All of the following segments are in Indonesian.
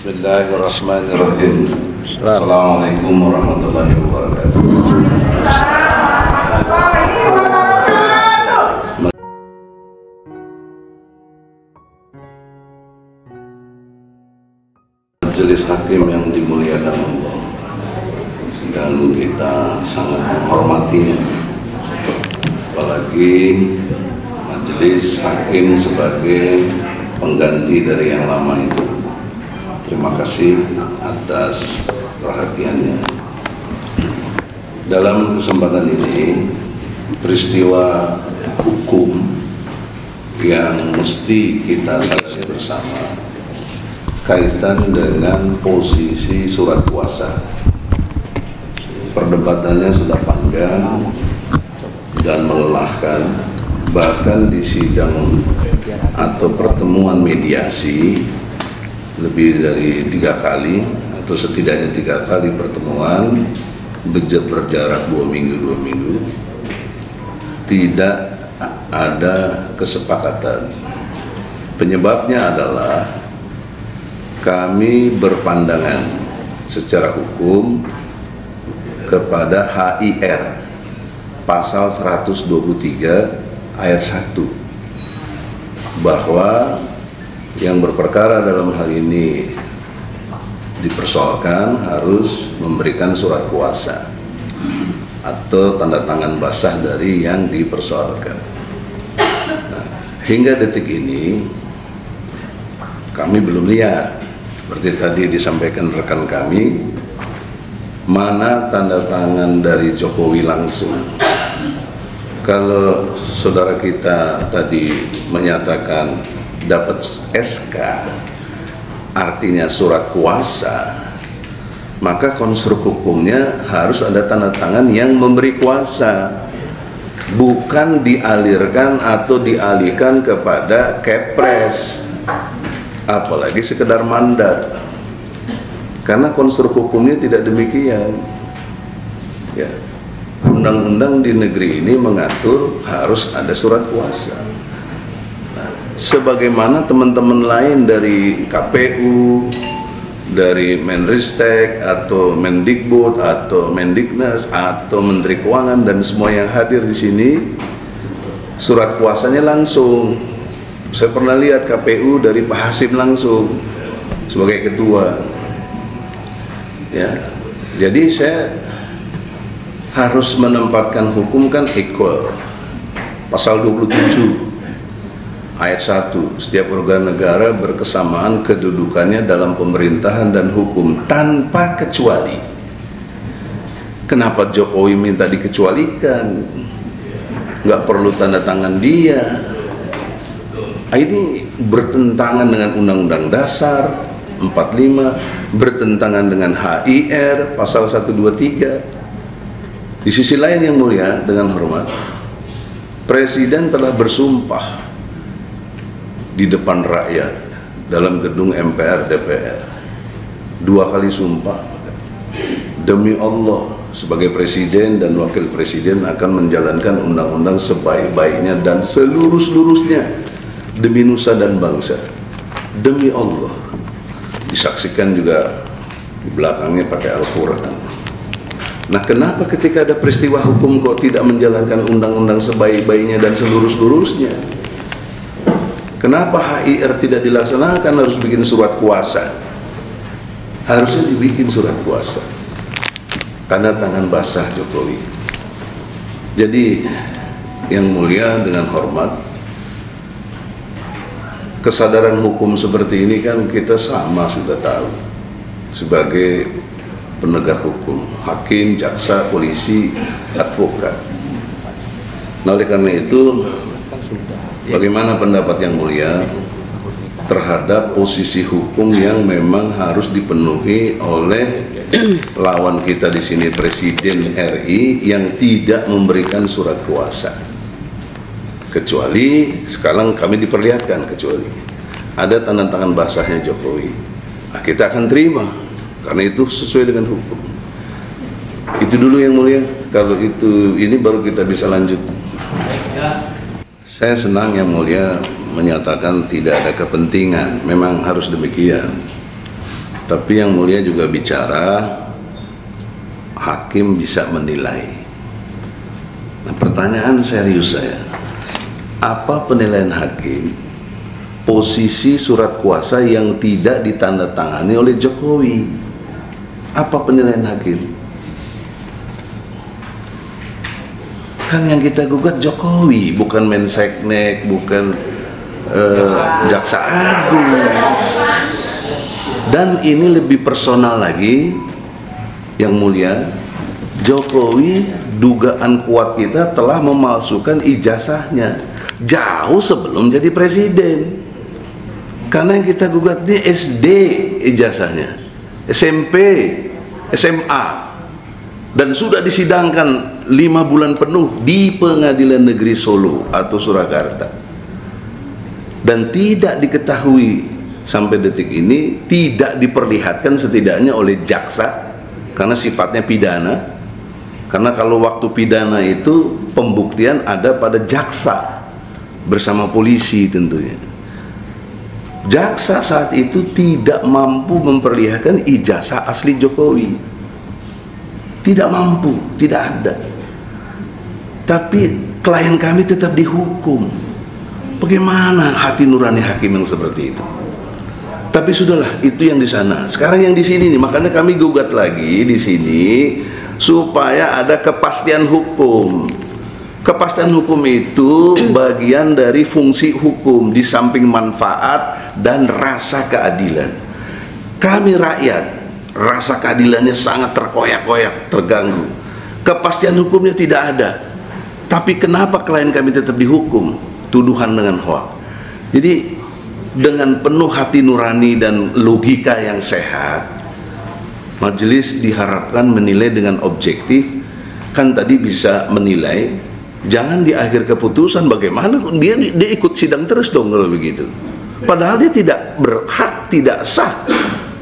Bismillahirrahmanirrahim. Assalamualaikum warahmatullahi wabarakatuh. Majelis hakim yang dimuliakan Allah, dan kita sangat menghormatinya, apalagi majelis hakim sebagai pengganti dari yang lama itu. Terima kasih atas perhatiannya. Dalam kesempatan ini, peristiwa hukum yang mesti kita sadari bersama kaitan dengan posisi surat kuasa. Perdebatannya sudah panjang dan melelahkan, bahkan di sidang atau pertemuan mediasi lebih dari 3 kali atau setidaknya 3 kali pertemuan berjarak 2 minggu tidak ada kesepakatan. Penyebabnya adalah kami berpandangan secara hukum kepada HIR pasal 123 ayat 1 bahwa yang berperkara dalam hal ini dipersoalkan harus memberikan surat kuasa atau tanda tangan basah dari yang dipersoalkan. Nah, hingga detik ini kami belum lihat, seperti tadi disampaikan rekan kami, mana tanda tangan dari Jokowi langsung. Kalau saudara kita tadi menyatakan dapat SK artinya surat kuasa, maka konstruk hukumnya harus ada tanda tangan yang memberi kuasa, bukan dialirkan atau dialihkan kepada Kepres, apalagi sekedar mandat, karena konstruk hukumnya tidak demikian ya. Undang-undang di negeri ini mengatur harus ada surat kuasa. Sebagaimana teman-teman lain dari KPU, dari Menristek atau Mendikbud atau Mendiknas atau Menteri Keuangan dan semua yang hadir di sini, surat kuasanya langsung. Saya pernah lihat KPU dari Pak Hasim langsung sebagai ketua. Ya, jadi saya harus menempatkan hukum kan equal. Pasal 27 ayat 1, setiap organ negara berkesamaan kedudukannya dalam pemerintahan dan hukum tanpa kecuali. Kenapa Jokowi minta dikecualikan? Nggak perlu tanda tangan dia. Ini bertentangan dengan Undang-Undang Dasar 45, bertentangan dengan HIR pasal 123. Di sisi lain yang mulia, dengan hormat, Presiden telah bersumpah di depan rakyat dalam gedung MPR DPR 2 kali sumpah, demi Allah sebagai presiden dan wakil presiden akan menjalankan undang-undang sebaik-baiknya dan seluruh-seluruhnya demi nusa dan bangsa, demi Allah. Disaksikan juga di belakangnya pakai Al-Quran. Nah, kenapa ketika ada peristiwa hukum kok tidak menjalankan undang-undang sebaik-baiknya dan seluruh-seluruhnya? Kenapa HIR tidak dilaksanakan, harus bikin surat kuasa? Harusnya dibikin surat kuasa, tanda tangan basah Jokowi. Jadi yang mulia, dengan hormat, kesadaran hukum seperti ini kan kita sama sudah tahu sebagai penegak hukum, hakim, jaksa, polisi, advokat. Nah, oleh karena itu, bagaimana pendapat yang mulia terhadap posisi hukum yang memang harus dipenuhi oleh lawan kita di sini, Presiden RI, yang tidak memberikan surat kuasa, kecuali sekarang kami diperlihatkan, kecuali ada tanda tangan basahnya Jokowi. Nah, kita akan terima karena itu sesuai dengan hukum. Itu dulu yang mulia. Kalau itu ini baru kita bisa lanjut. Saya senang yang mulia menyatakan tidak ada kepentingan, memang harus demikian. Tapi yang mulia juga bicara hakim bisa menilai. Nah, pertanyaan serius saya, apa penilaian hakim posisi surat kuasa yang tidak ditandatangani oleh Jokowi? Apa penilaian hakim? Kan yang kita gugat Jokowi, bukan Menseknek, bukan Jaksa Agung. Dan ini lebih personal lagi, yang mulia, Jokowi dugaan kuat kita telah memalsukan ijazahnya jauh sebelum jadi presiden. Karena yang kita gugat ini SD ijazahnya, SMP, SMA, dan sudah disidangkan 5 bulan penuh di Pengadilan Negeri Solo atau Surakarta, dan tidak diketahui sampai detik ini, tidak diperlihatkan setidaknya oleh jaksa karena sifatnya pidana. Karena kalau waktu pidana itu pembuktian ada pada jaksa bersama polisi tentunya. Jaksa saat itu tidak mampu memperlihatkan ijazah asli Jokowi, tidak mampu, tidak ada. Tapi klien kami tetap dihukum. Bagaimana hati nurani hakim yang seperti itu? Tapi sudahlah, itu yang di sana. Sekarang yang di sini nih, makanya kami gugat lagi di sini supaya ada kepastian hukum. Kepastian hukum itu bagian dari fungsi hukum di samping manfaat dan rasa keadilan. Kami rakyat, rasa keadilannya sangat terkoyak-koyak, terganggu. Kepastian hukumnya tidak ada. Tapi kenapa klien kami tetap dihukum? Tuduhan dengan hoak. Jadi dengan penuh hati nurani dan logika yang sehat, majelis diharapkan menilai dengan objektif. Kan tadi bisa menilai, jangan di akhir keputusan bagaimana dia ikut sidang terus dong kalau begitu. Padahal dia tidak berhak, tidak sah,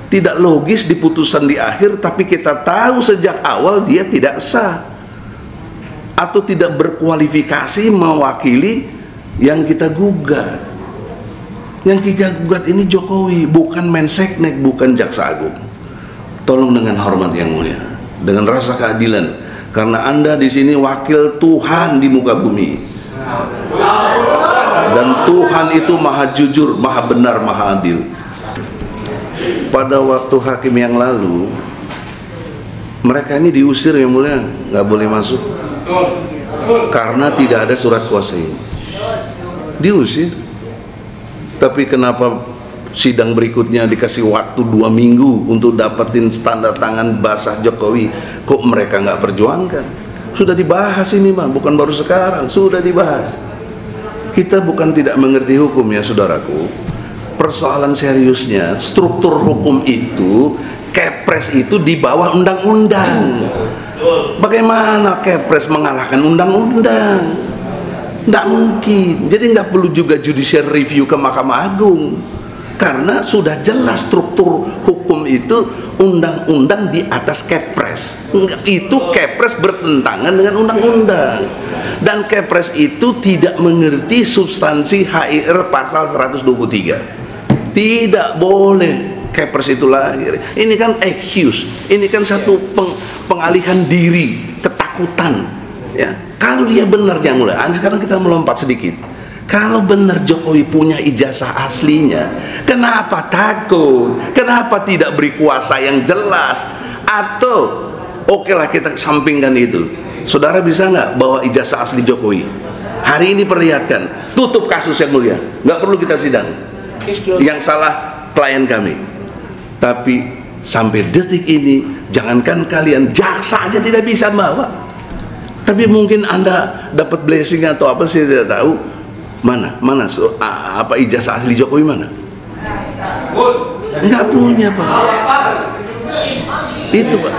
tidak logis di putusan di akhir, tapi kita tahu sejak awal dia tidak sah atau tidak berkualifikasi mewakili yang kita gugat. Yang kita gugat ini Jokowi, bukan Menseknek, bukan Jaksa Agung. Tolong dengan hormat yang mulia, dengan rasa keadilan, karena Anda di sini wakil Tuhan di muka bumi. Dan Tuhan itu maha jujur, maha benar, maha adil. Pada waktu hakim yang lalu, mereka ini diusir yang mulia, nggak boleh masuk karena tidak ada surat kuasa ini. Diusir. Tapi kenapa sidang berikutnya dikasih waktu 2 minggu untuk dapetin standar tangan basah Jokowi? Kok mereka nggak perjuangkan? Sudah dibahas ini mah, bukan baru sekarang, sudah dibahas. Kita bukan tidak mengerti hukum ya saudaraku. Persoalan seriusnya, struktur hukum itu, Kepres itu di bawah undang-undang. Bagaimana Kepres mengalahkan undang-undang? Tidak mungkin. Jadi nggak perlu juga judicial review ke Mahkamah Agung, karena sudah jelas struktur hukum itu undang-undang di atas Kepres. Itu Kepres bertentangan dengan undang-undang, dan Kepres itu tidak mengerti substansi HIR pasal 123. Tidak boleh Kepres itu lahir. Ini kan excuse, ini kan satu pengalihan diri, ketakutan. Ya, kalau dia benar yang mulia, sekarang kita melompat sedikit. Kalau benar Jokowi punya ijazah aslinya, kenapa takut? Kenapa tidak beri kuasa yang jelas? Atau oke lah kita sampingkan itu. Saudara bisa nggak bawa ijazah asli Jokowi? Hari ini perlihatkan, tutup kasus yang mulia, nggak perlu kita sidang. Yang salah klien kami. Tapi sampai detik ini, jangankan kalian, jaksa aja tidak bisa bawa. Tapi mungkin Anda dapat blessing atau apa, saya tidak tahu. Mana apa ijazah asli Jokowi mana? Enggak punya, Pak. Itu, Pak.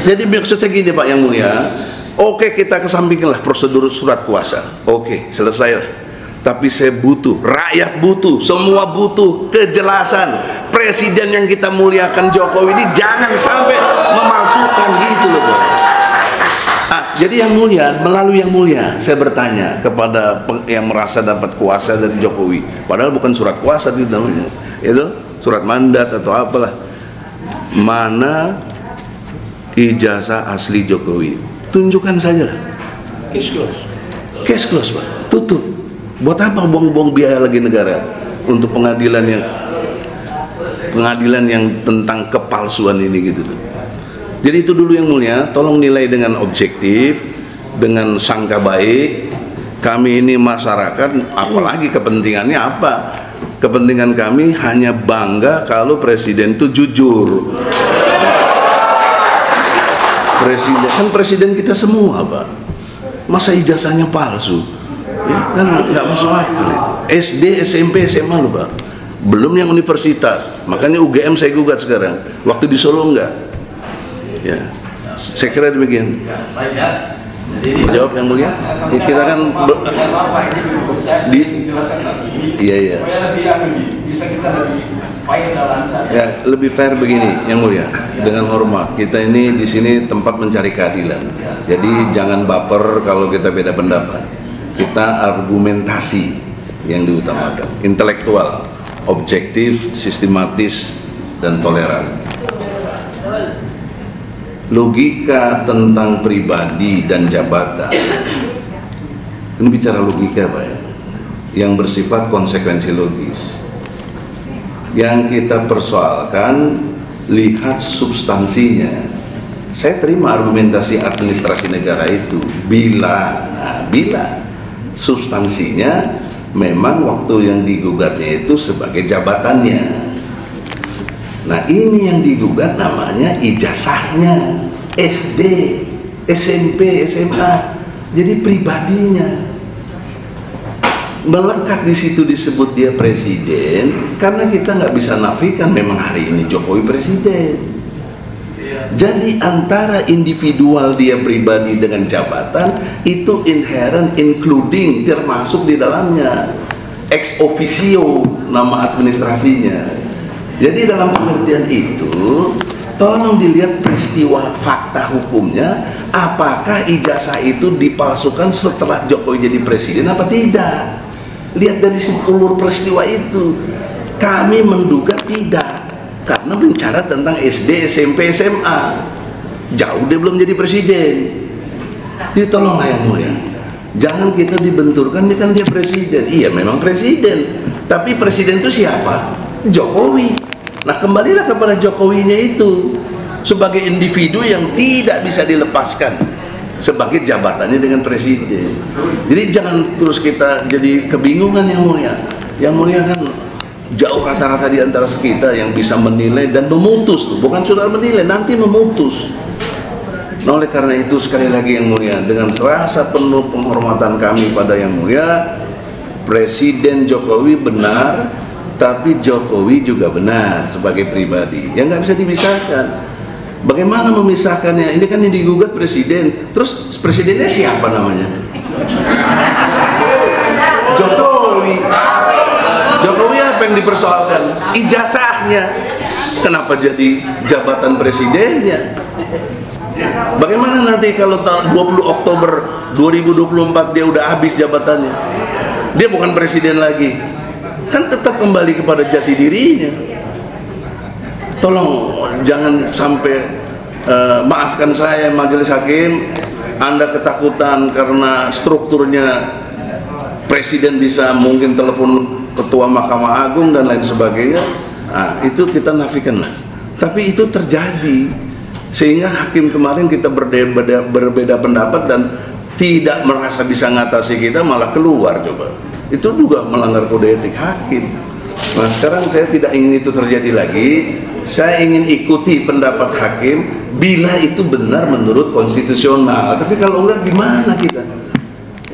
Jadi maksud saya gini, Pak yang mulia. Oke, kita kesampingkanlah prosedur surat kuasa. Oke, selesailah. Tapi saya butuh, rakyat butuh, semua butuh kejelasan. Presiden yang kita muliakan Jokowi ini jangan sampai memalsukan gitu loh, Pak. Jadi yang mulia, melalui yang mulia, saya bertanya kepada yang merasa dapat kuasa dari Jokowi, padahal bukan surat kuasa itu namanya, itu surat mandat atau apalah. mana ijazah asli Jokowi? Tunjukkan saja lah. Case close, Pak. Tutup. Buat apa buang-buang biaya lagi negara untuk pengadilan yang tentang kepalsuan ini gitu. Jadi itu dulu yang mulia, tolong nilai dengan objektif, dengan sangka baik. Kami ini masyarakat, apalagi kepentingannya apa? Kepentingan kami hanya bangga kalau presiden itu jujur. Presiden, kan presiden kita semua, Pak. Masa ijazahnya palsu? Ya, kan nggak masuk akal itu. SD, SMP, SMA loh, Pak. Belum yang universitas. Makanya UGM saya gugat sekarang. Waktu di Solo enggak. Ya, saya kira demikian. Jawab yang mulia. Ya, kita kan iya. Ya, lebih fair begini, yang mulia. Dengan hormat, kita ini di sini tempat mencari keadilan. Jadi jangan baper kalau kita beda pendapat. Kita argumentasi yang diutamakan, intelektual, objektif, sistematis, dan toleran. Logika tentang pribadi dan jabatan, ini bicara logika, Pak, ya, yang bersifat konsekuensi logis. Yang kita persoalkan, lihat substansinya. Saya terima argumentasi administrasi negara itu bila substansinya memang waktu yang digugatnya itu sebagai jabatannya. Nah, ini yang digugat namanya ijazahnya, SD, SMP, SMA. Jadi pribadinya melekat di situ, disebut dia presiden karena kita nggak bisa nafikan memang hari ini Jokowi presiden. Jadi antara individual dia pribadi dengan jabatan itu inherent, including, termasuk di dalamnya ex officio nama administrasinya. Jadi dalam pengertian itu tolong dilihat peristiwa fakta hukumnya, apakah ijazah itu dipalsukan setelah Jokowi jadi presiden apa tidak. Lihat dari ulur peristiwa itu, kami menduga tidak, karena bicara tentang SD, SMP, SMA, jauh dia belum jadi presiden. Jadi tolonglah yang mulia, jangan kita dibenturkan, dia kan dia presiden. Iya memang presiden, tapi presiden itu siapa? Jokowi. Nah, kembalilah kepada Jokowinya itu sebagai individu yang tidak bisa dilepaskan sebagai jabatannya dengan presiden. Jadi jangan terus kita jadi kebingungan yang mulia. Yang mulia kan jauh rata-rata di antara kita yang bisa menilai dan memutus, bukan sudah menilai, nanti memutus. Nah, oleh karena itu sekali lagi yang mulia, dengan serasa penuh penghormatan kami pada yang mulia, Presiden Jokowi benar, tapi Jokowi juga benar sebagai pribadi, yang nggak bisa dipisahkan. Bagaimana memisahkannya? Ini kan yang digugat presiden, terus presidennya siapa namanya? Jokowi. Jokowi apa yang dipersoalkan? Ijazahnya. Kenapa jadi jabatan presidennya? Bagaimana nanti kalau tahun 20 Oktober 2024 dia udah habis jabatannya? Dia bukan presiden lagi. Kan tetap kembali kepada jati dirinya. Tolong jangan sampai maafkan saya majelis hakim, Anda ketakutan karena strukturnya presiden bisa mungkin telepon ketua Mahkamah Agung dan lain sebagainya. Nah, itu kita nafikan lah. Tapi itu terjadi sehingga hakim kemarin kita berbeda pendapat dan tidak merasa bisa ngatasi kita, malah keluar coba. Itu juga melanggar kode etik hakim. Nah, sekarang saya tidak ingin itu terjadi lagi. Saya ingin ikuti pendapat hakim bila itu benar menurut konstitusional. Tapi kalau enggak gimana kita?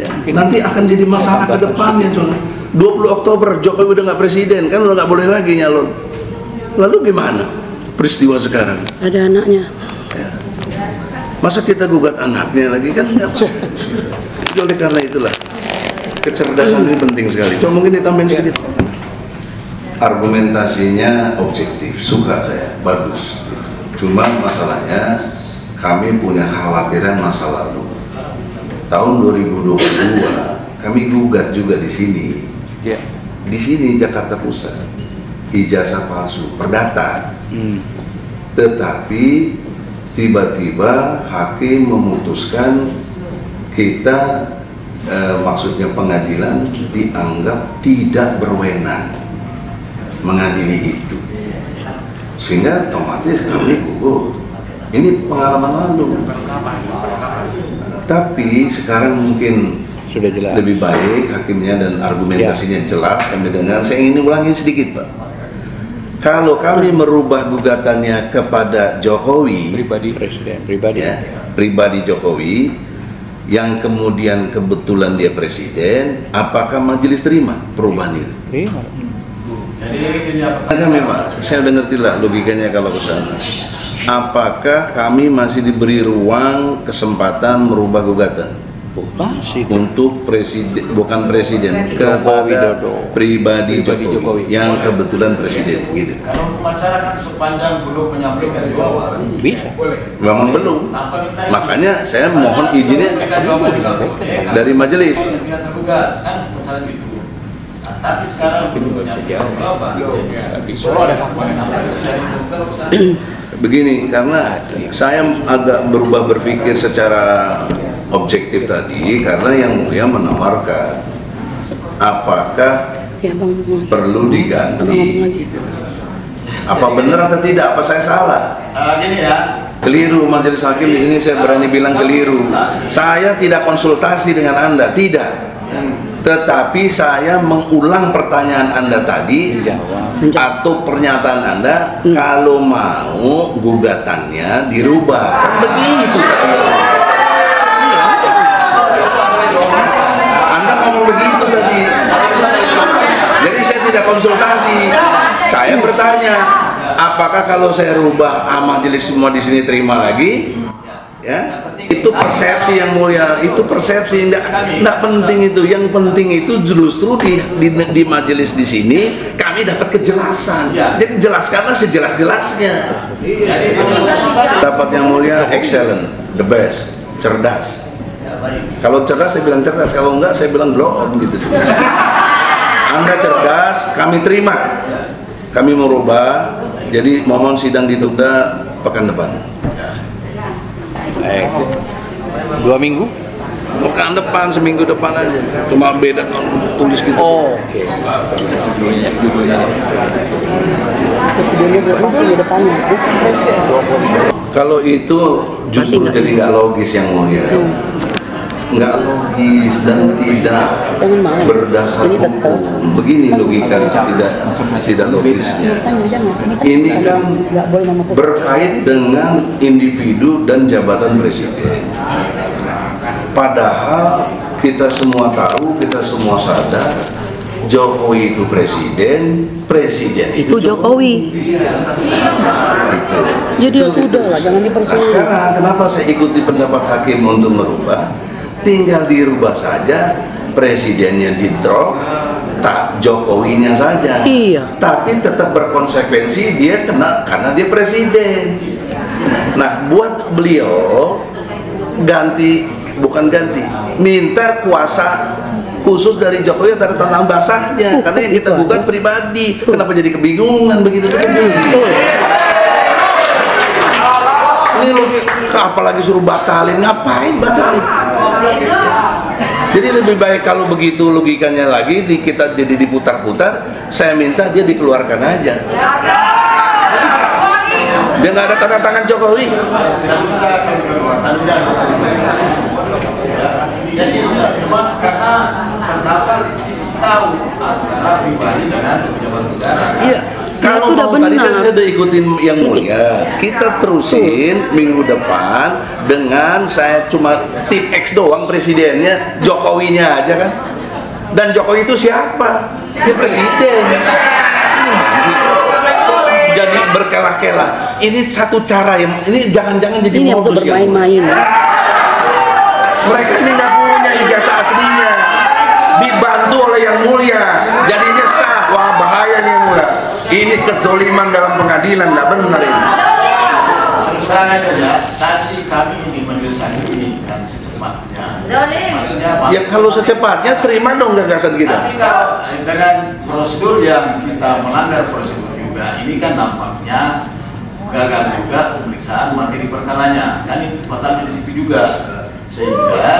Ya, nanti akan jadi masalah ke depannya. 20 Oktober Jokowi udah nggak presiden, kan udah nggak boleh lagi nyalon. Lalu gimana peristiwa sekarang? Ada anaknya. Ya. Masa kita gugat anaknya lagi, kan nggak? Oleh karena itulah kecerdasan ini penting sekali. Coba mungkin ditambahin sedikit. Argumentasinya objektif, suka saya, bagus. Cuma masalahnya kami punya khawatiran masa lalu. Tahun 2022 kami gugat juga di sini. Di sini Jakarta Pusat, ijazah palsu, perdata. tetapi tiba-tiba hakim memutuskan kita maksudnya pengadilan dianggap tidak berwenang mengadili itu, sehingga otomatis kami gugur. Ini pengalaman lalu, tapi sekarang mungkin sudah jelas, lebih baik hakimnya dan argumentasinya jelas. Kami dengar. Saya ingin ulangi sedikit, Pak. Kalau kami merubah gugatannya kepada Jokowi, pribadi presiden, pribadi, ya, pribadi Jokowi, yang kemudian kebetulan dia presiden, apakah majelis terima perubahan itu? Terima. Jadi memang saya udah ngerti lah logikanya kalau ke sana. Apakah kami masih diberi ruang kesempatan merubah gugatan? Untuk presiden, bukan presiden, kepada pribadi Jokowi yang kebetulan presiden, gitu. Kalau pengacara kan sepanjang belum menyampaikan jawaban, bisa. Memang belum. Makanya saya mohon izinnya dari majelis. Tapi sekarang belum menyampaikan jawaban. Begini, karena saya agak berubah berpikir secara objektif tadi, karena yang mulia menawarkan apakah perlu diganti, gitu. Apa benar atau tidak? Apa saya salah? Gini ya. Keliru majelis hakim di sini, saya berani bilang keliru. Saya tidak konsultasi dengan Anda, tidak. Tetapi saya mengulang pertanyaan Anda tadi atau pernyataan Anda, kalau mau gugatannya dirubah. Kan begitu tadi. Anda ngomong begitu tadi. Jadi saya tidak konsultasi. Saya bertanya, apakah kalau saya rubah majelis semua di sini terima lagi? Ya, itu persepsi yang mulia, itu persepsi, enggak penting itu. Yang penting itu justru di majelis di sini kami dapat kejelasan. Jadi jelaskanlah sejelas-jelasnya. Dapat yang mulia excellent, the best, cerdas. Kalau cerdas saya bilang cerdas, kalau enggak saya bilang blow on gitu. Anda cerdas, kami terima. Kami merubah. Jadi mohon sidang ditunda pekan depan. 2 minggu? Pekan depan, seminggu depan aja. Cuma beda tulis gitu. Oh, oke. Kalau itu justru jadi nggak logis yang mulia. Nggak logis dan tidak berdasar hukum. Begini logika tidak logisnya. Ini kan berkait dengan individu dan jabatan presiden. Padahal kita semua tahu, kita semua sadar, Jokowi itu presiden, presiden itu Jokowi. Itu. Jadi ya sudah lah, jangan dipersulit. Nah, sekarang kenapa saya ikuti pendapat hakim untuk merubah? Tinggal dirubah saja, presidennya di drop, tak Jokowinya saja. Iya. Tapi tetap berkonsekuensi dia kena karena dia presiden. Nah, buat beliau bukan ganti, minta kuasa khusus dari Jokowi dari tentang basahnya, karena yang kita gugat pribadi. Kenapa jadi kebingungan begitu? Ini apalagi suruh batalin, ngapain batalin? Jadi lebih baik kalau begitu logikanya lagi kita jadi diputar-putar. Saya minta dia dikeluarkan aja. Dia nggak ada tanda tangan Jokowi. Jadi cuma karena terdapat tahu antara pribadi dengan pejabat negara. Iya. Kalau mau tadi kan saya udah ikutin yang mulia, kita terusin minggu depan dengan saya cuma tip X doang presidennya, Jokowinya aja kan. Dan Jokowi itu siapa? Dia presiden. Kok jadi berkelah-kelah? Ini satu cara yang ini jangan-jangan jadi ini modus ya. Bermain-main. Mereka ini nggak punya ijazah aslinya, dibantu oleh yang mulia, jadinya sah. Wah, bahaya nih yang mulia. Ini kezoliman dalam pengadilan, nggak benar ini. Terus terang aja, saksi kami ini mendesak ini dan secepatnya. Ya kalau secepatnya terima dong gagasan kita. Tapi kalau dengan prosedur yang kita melanggar prosedur juga, ini kan nampaknya gagal juga pemeriksaan materi perkaranya, kan itu fatalnya di situ juga. Sehingga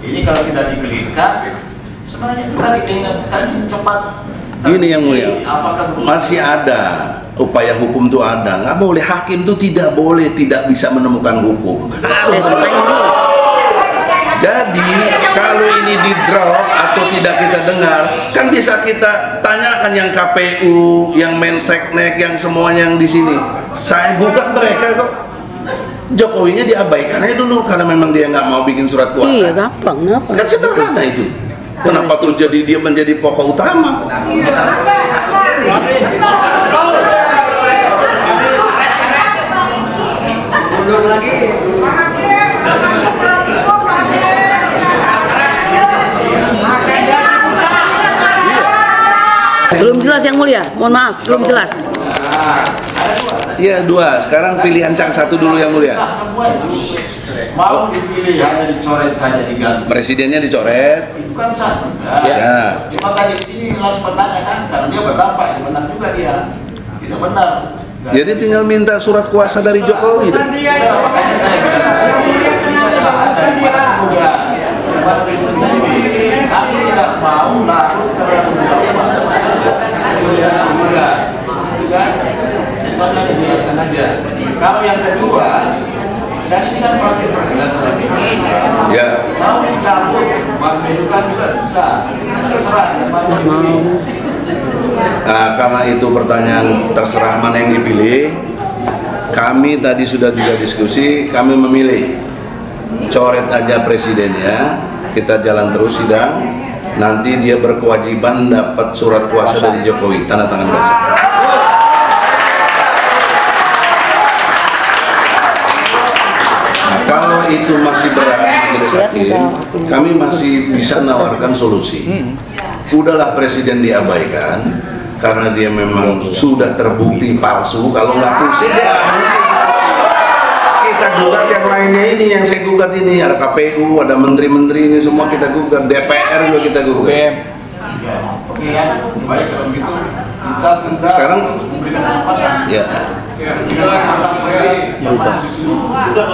ini kalau tidak dikelirkan, sebenarnya itu tadi keinginan cepat. Gini yang mulia, masih ada upaya hukum itu ada, nggak boleh hakim itu tidak boleh tidak bisa menemukan hukum. Harus jadi kalau ini di drop atau tidak kita dengar, kan bisa kita tanyakan yang KPU, yang Menseknek, yang semuanya yang di sini. Saya gugat mereka kok. Jokowinya diabaikan aja dulu karena memang dia nggak mau bikin surat kuasa. Iya, gampang, kenapa? Kan sederhana itu. Kenapa terus jadi dia menjadi pokok utama? Belum jelas yang mulia, mohon maaf, belum jelas. Iya, dua. Sekarang pilihan Cang satu dulu yang mulia. Semua itu mau dipilih hanya dicoret saja diganti. Presidennya dicoret. Itu kan sah juga. Ya. Cuma tadi di sini langsung bertanya kan, karena dia berdampak, yang benar juga dia. Tidak benar. Jadi tinggal minta surat kuasa dari Jokowi. Sudah, makanya saya bilang, ini adalah ada di mana juga. Kami tidak mau larut terlalu jauh masuk juga. Itu kan? Contohnya dijelaskan aja. Kalau yang kedua, dan ini kan praktik peradilan selama ini. Ya. Mau dicabut, mengajukan juga bisa. Terserah yang mau dipilih. Nah, karena itu pertanyaan terserah mana yang dipilih. Kami tadi sudah juga diskusi, kami memilih coret aja presidennya, kita jalan terus sidang. Nanti dia berkewajiban dapat surat kuasa dari Jokowi, tanda tangan basah. Nah, kalau itu masih berat majelis hakim, kami masih bisa nawarkan solusi. Udahlah presiden diabaikan karena dia memang sudah terbukti palsu. Kalau nggak pusing ya kita gugat yang lainnya ini, yang saya gugat ini ada KPU, ada menteri-menteri ini semua kita gugat, DPR juga kita gugat. Oke ya, baik kalau begitu kita sudah Sekarang memberikan kesempatan. ya.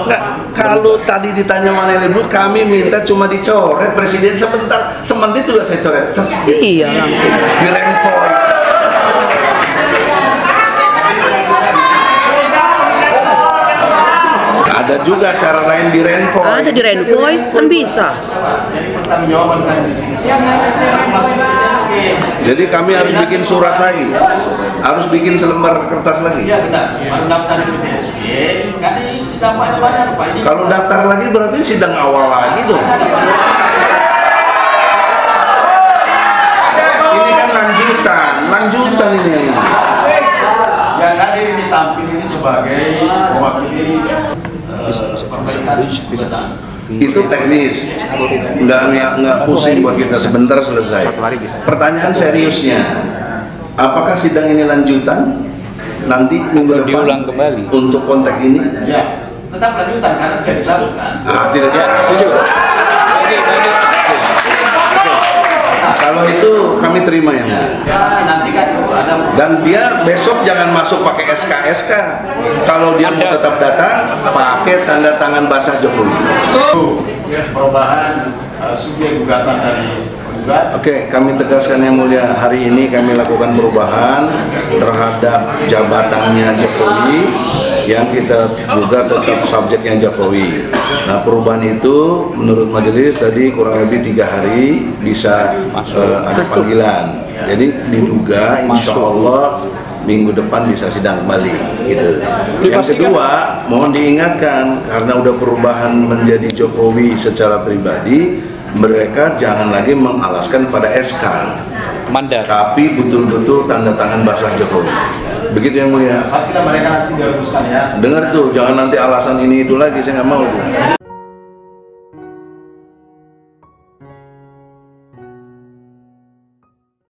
Nah, kalau tadi ditanya mana yang dulu, kami minta cuma dicoret presiden sebentar, semenit juga saya coret. Iya, langsung. Di renvoy. Ada juga cara lain di renvoy. Ada di renvoy, kan bisa. Jadi pertanggungjawaban kan di sini. Jadi kami harus bikin surat lagi, harus bikin selembar kertas lagi. Iya benar. Baru daftar di PTSP, kan ini dampaknya banyak Pak. Ini Kalau daftar lagi berarti sidang awal lagi dong. Ini kan lanjutan ini. yang hadir ini tampil ini sebagai mewakili perbaikan kebijakan. Itu teknis, nggak pusing buat kita, sebentar selesai. Pertanyaan seriusnya, apakah sidang ini lanjutan nanti minggu depan diulang kembali untuk konteks ini? Ya, tetap lanjutan karena tidak dicabut kan. Tidak setuju. Kalau itu kami terima yang Nanti kan itu ada dan dia besok jangan masuk pakai SK. Kalau dia mau tetap datang, pakai tanda tangan basah Jokowi. perubahan subjek gugatan dari penggugat. Oke, kami tegaskan yang mulia, hari ini kami lakukan perubahan terhadap jabatannya Jokowi yang kita gugat tetap subjeknya Jokowi. Nah, perubahan itu menurut majelis tadi kurang lebih 3 hari bisa ada panggilan. Jadi diduga insya Allah minggu depan bisa sidang kembali gitu. Yang kedua, mohon diingatkan karena udah perubahan menjadi Jokowi secara pribadi, mereka jangan lagi mengalaskan pada SK mandat, tapi betul-betul tanda tangan basah Jokowi. Begitu yang mulia. Pastilah mereka nanti dirumuskan ya. Dengar tuh, jangan nanti alasan ini itu lagi, saya nggak mau tuh.